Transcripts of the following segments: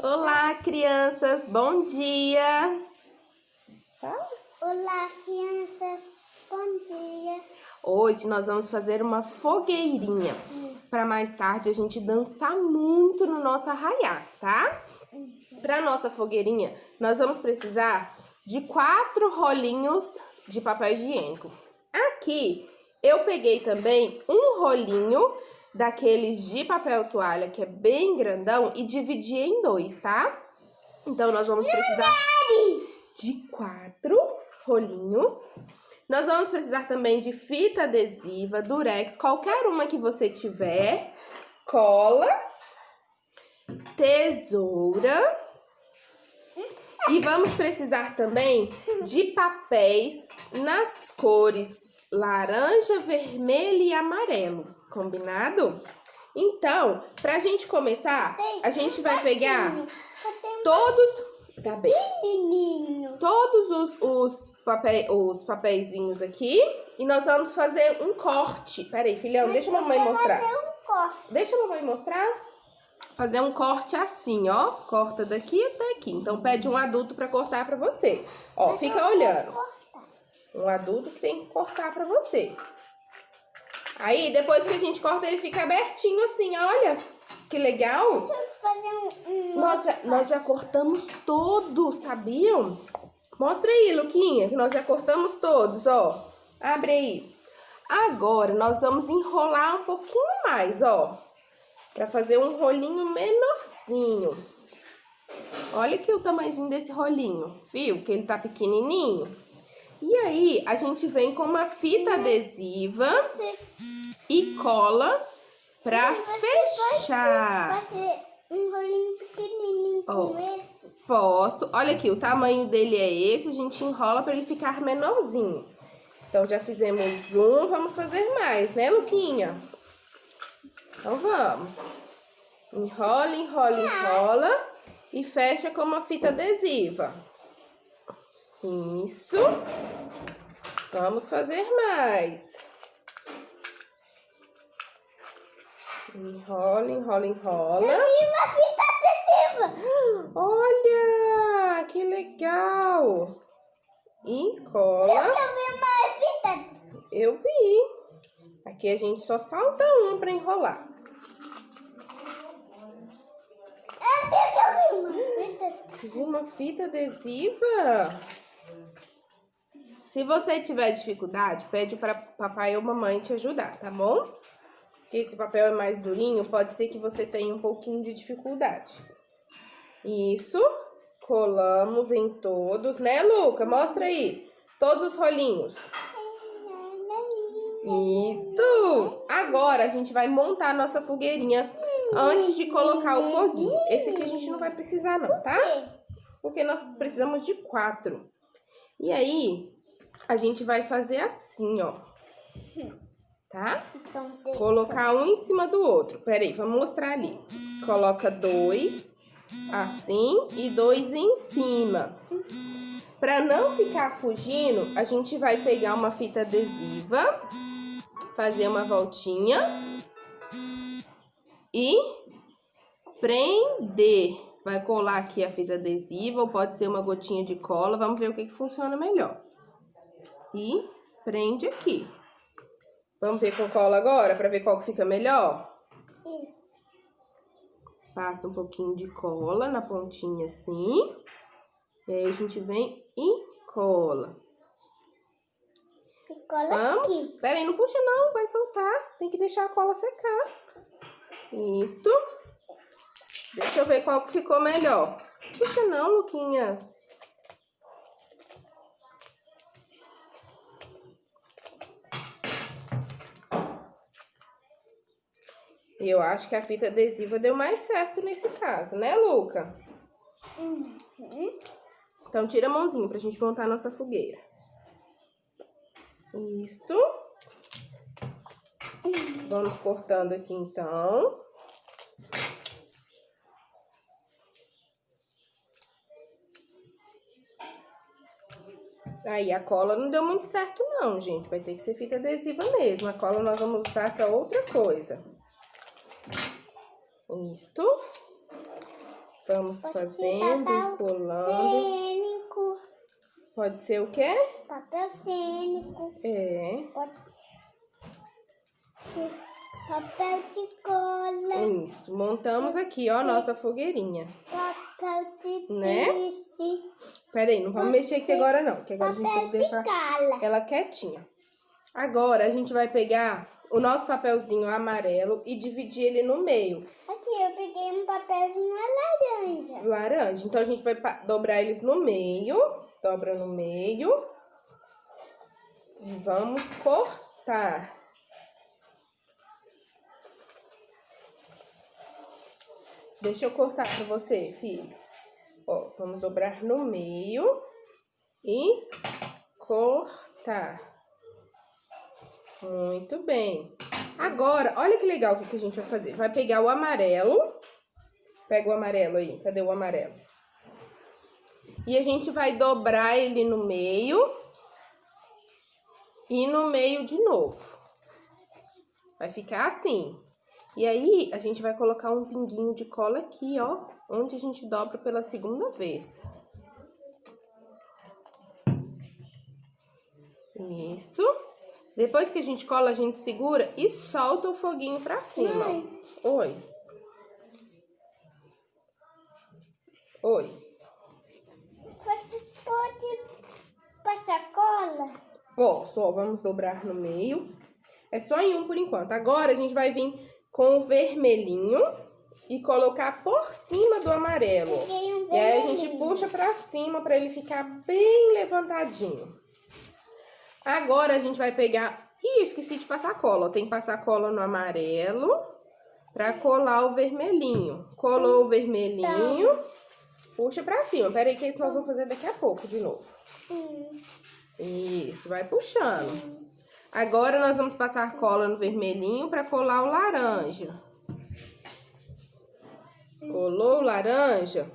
Olá, crianças, bom dia! Olá, crianças, bom dia! Hoje nós vamos fazer uma fogueirinha para mais tarde a gente dançar muito no nosso arraiá, tá? Para nossa fogueirinha, nós vamos precisar de 4 rolinhos de papel higiênico. Aqui eu peguei também um rolinho daqueles de papel toalha que é bem grandão e dividi em 2, tá? Então nós vamos precisar de 4 rolinhos. Nós vamos precisar também de fita adesiva, durex, qualquer uma que você tiver, cola, tesoura e vamos precisar também de papéis nas cores laranja, vermelho e amarelo, combinado? Então, pra gente começar, a gente vai pegar todos... Tá bem. Todos os papeizinhos aqui e nós vamos fazer um corte. Pera aí, filhão, deixa a mamãe mostrar. Deixa a mamãe mostrar. Fazer um corte assim, ó. Corta daqui até aqui. Então, pede um adulto pra cortar pra você. Ó, fica olhando. Um adulto que tem que cortar pra você. Aí, depois que a gente corta, ele fica abertinho assim, olha. Que legal. Deixa eu fazer Nós já cortamos todos, sabiam? Mostra aí, Luquinha, que nós já cortamos todos, ó. Abre aí. Agora, nós vamos enrolar um pouquinho mais, ó. Pra fazer um rolinho menorzinho. Olha aqui o tamanhozinho desse rolinho. Viu? Que ele tá pequenininho. E aí, a gente vem com uma fita adesiva e cola pra fechar. Fazer um rolinho pequenininho com esse? Posso. Olha aqui, o tamanho dele é esse. A gente enrola pra ele ficar menorzinho. Então, já fizemos um. Vamos fazer mais, né, Luquinha? Então, vamos. Enrola, enrola, enrola. E fecha com uma fita adesiva. Isso. Vamos fazer mais. Enrola, enrola, enrola. Eu vi uma fita adesiva. Olha, que legal. E cola. Eu vi uma fita adesiva. Eu vi. Aqui a gente só falta um para enrolar. Eu vi uma fita adesiva. Você viu uma fita adesiva? Se você tiver dificuldade, pede para papai ou mamãe te ajudar, tá bom? Porque esse papel é mais durinho, pode ser que você tenha um pouquinho de dificuldade. Isso. Colamos em todos, né, Luca? Mostra aí. Todos os rolinhos. Isso! Agora a gente vai montar a nossa fogueirinha antes de colocar o foguinho. Esse aqui a gente não vai precisar não, tá? Porque nós precisamos de 4. E aí, a gente vai fazer assim, ó. Tá? Colocar um em cima do outro. Pera aí, vamos mostrar ali. Coloca 2 assim e 2 em cima. Pra não ficar fugindo, a gente vai pegar uma fita adesiva, fazer uma voltinha e prender. Vai colar aqui a fita adesiva ou pode ser uma gotinha de cola. Vamos ver o que funciona melhor. E prende aqui. Vamos ver com cola agora, pra ver qual que fica melhor? Isso. Passa um pouquinho de cola na pontinha assim. E aí a gente vem e cola. E cola aqui. Pera aí, não puxa não, vai soltar. Tem que deixar a cola secar. Isto. Deixa eu ver qual que ficou melhor. Puxa não, Luquinha. Eu acho que a fita adesiva deu mais certo nesse caso, né, Luca? Então, tira a mãozinha pra gente montar a nossa fogueira. Isto. Vamos cortando aqui, então. Aí, a cola não deu muito certo, não, gente. Vai ter que ser fita adesiva mesmo. A cola nós vamos usar pra outra coisa. Isto. Vamos fazendo e colando. Higiênico. Pode ser o quê? Papel higiênico. É. Pode ser papel de cola. Isso. Montamos aqui, ó, nossa fogueirinha. Papel de Né? piche. Pera aí, não vamos mexer aqui agora não, que agora a gente tem que Papel de deixar cala. ela quietinha. Agora a gente vai pegar o nosso papelzinho amarelo e dividir ele no meio. Aqui, eu peguei um papelzinho laranja. Laranja. Então a gente vai dobrar eles no meio. Dobra no meio. E vamos cortar. Deixa eu cortar pra você, filho. Ó, vamos dobrar no meio e cortar. Muito bem. Agora, olha que legal o que a gente vai fazer. Vai pegar o amarelo. Pega o amarelo aí. Cadê o amarelo? E a gente vai dobrar ele no meio. E no meio de novo. Vai ficar assim. E aí, a gente vai colocar um pinguinho de cola aqui, ó. Onde a gente dobra pela segunda vez. Isso. Depois que a gente cola, a gente segura e solta o foguinho pra cima. Mãe. Oi. Oi. Você pode passar cola? Ó, só vamos dobrar no meio. É só em um por enquanto. Agora a gente vai vir com o vermelhinho e colocar por cima do amarelo. E aí a gente puxa pra cima pra ele ficar bem levantadinho. Agora a gente vai pegar... Ih, esqueci de passar cola. Tem que passar cola no amarelo pra colar o vermelhinho. Colou o vermelhinho, puxa pra cima. Pera aí que isso nós vamos fazer daqui a pouco de novo. Isso, vai puxando. Agora nós vamos passar cola no vermelhinho pra colar o laranja. Colou o laranja,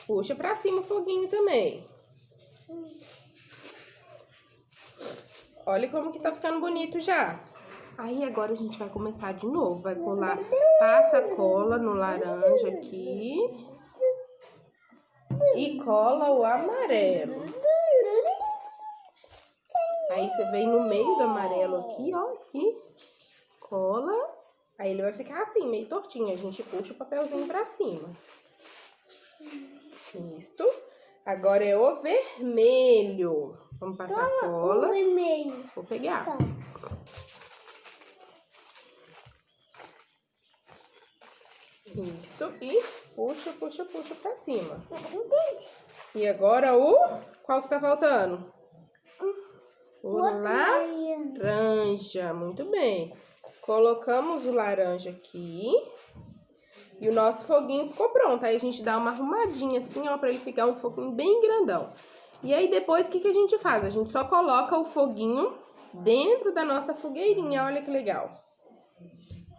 puxa pra cima o foguinho também. Olha como que tá ficando bonito já. Aí agora a gente vai começar de novo. Vai colar, passa a cola no laranja aqui. E cola o amarelo. Aí você vem no meio do amarelo aqui, ó. Aqui. Cola. Aí ele vai ficar assim, meio tortinho. A gente puxa o papelzinho pra cima. Isso. Agora é o vermelho. Vamos passar cola. O vermelho. Vou pegar. Tá. Isso. E puxa, puxa, puxa pra cima. Entendi. E agora o... Qual que tá faltando? O laranja. Muito bem. Colocamos o laranja aqui. E o nosso foguinho ficou pronto. Aí a gente dá uma arrumadinha assim, ó, pra ele ficar um foguinho bem grandão. E aí depois, o que que a gente faz? A gente só coloca o foguinho dentro da nossa fogueirinha. Olha que legal.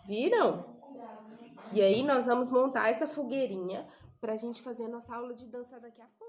Viram? E aí nós vamos montar essa fogueirinha pra gente fazer a nossa aula de dança daqui a pouco.